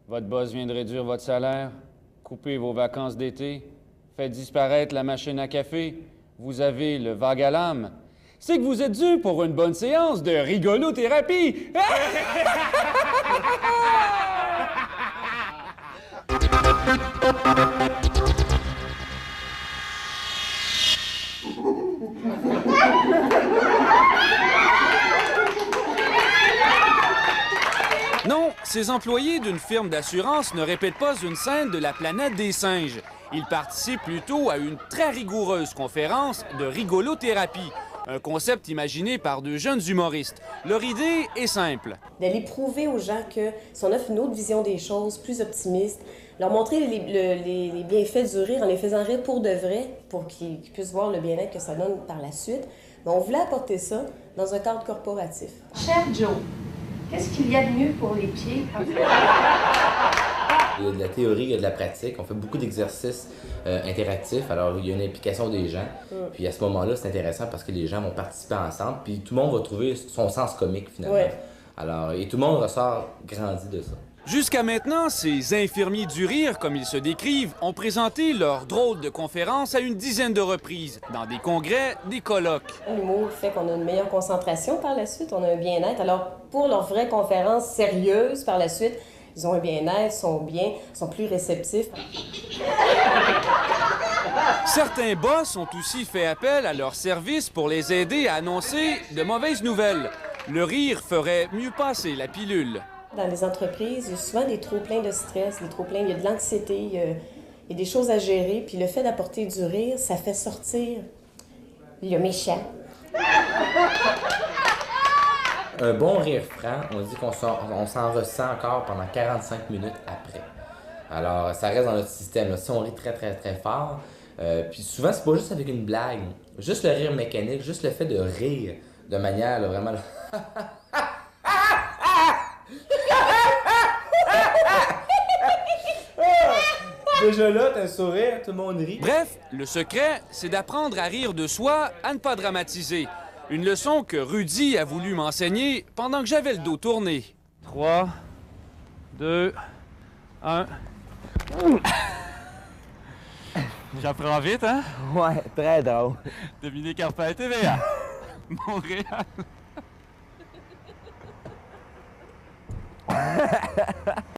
Votre boss vient de réduire votre salaire, couper vos vacances d'été, fait disparaître la machine à café. Vous avez le vague à l'âme. C'est que vous êtes dû pour une bonne séance de rigolothérapie. Non, ces employés d'une firme d'assurance ne répètent pas une scène de la planète des singes. Ils participent plutôt à une très rigoureuse conférence de rigolothérapie, un concept imaginé par deux jeunes humoristes. Leur idée est simple. D'aller prouver aux gens que si on offre une autre vision des choses, plus optimiste, leur montrer les bienfaits du rire en les faisant rire pour de vrai, pour qu'ils puissent voir le bien-être que ça donne par la suite. Mais on voulait apporter ça dans un cadre corporatif. Cher Joe, qu'est-ce qu'il y a de mieux pour les pieds? Il y a de la théorie, il y a de la pratique. On fait beaucoup d'exercices interactifs. Alors, il y a une implication des gens. Puis à ce moment-là, c'est intéressant parce que les gens vont participer ensemble. Puis tout le monde va trouver son sens comique, finalement. Ouais. Alors, et tout le monde ressort grandi de ça. Jusqu'à maintenant, ces infirmiers du rire, comme ils se décrivent, ont présenté leur drôle de conférence à une dizaine de reprises, dans des congrès, des colloques. L'humour fait qu'on a une meilleure concentration par la suite, on a un bien-être. Alors, pour leurs vraies conférences sérieuses par la suite, ils ont un bien-être, sont bien, sont plus réceptifs. Certains boss ont aussi fait appel à leurs services pour les aider à annoncer de mauvaises nouvelles. Le rire ferait mieux passer la pilule. Dans les entreprises, il y a souvent des trop-pleins de stress, des trop-pleins, il y a de l'anxiété, il y a des choses à gérer. Puis le fait d'apporter du rire, ça fait sortir le méchant. Un bon rire franc, on dit qu'on s'en ressent encore pendant 45 minutes après. Alors, ça reste dans notre système. Là. Si on rit très, très, très fort, puis souvent, c'est pas juste avec une blague. Juste le rire mécanique, juste le fait de rire de manière là, vraiment... Déjà là, t'as un sourire, tout le monde rit. Bref, le secret, c'est d'apprendre à rire de soi, à ne pas dramatiser. Une leçon que Rudy a voulu m'enseigner pendant que j'avais le dos tourné. 3, 2, 1... J'apprends vite, hein? Ouais, très drôle. Dominique Carpin, TVA. Montréal.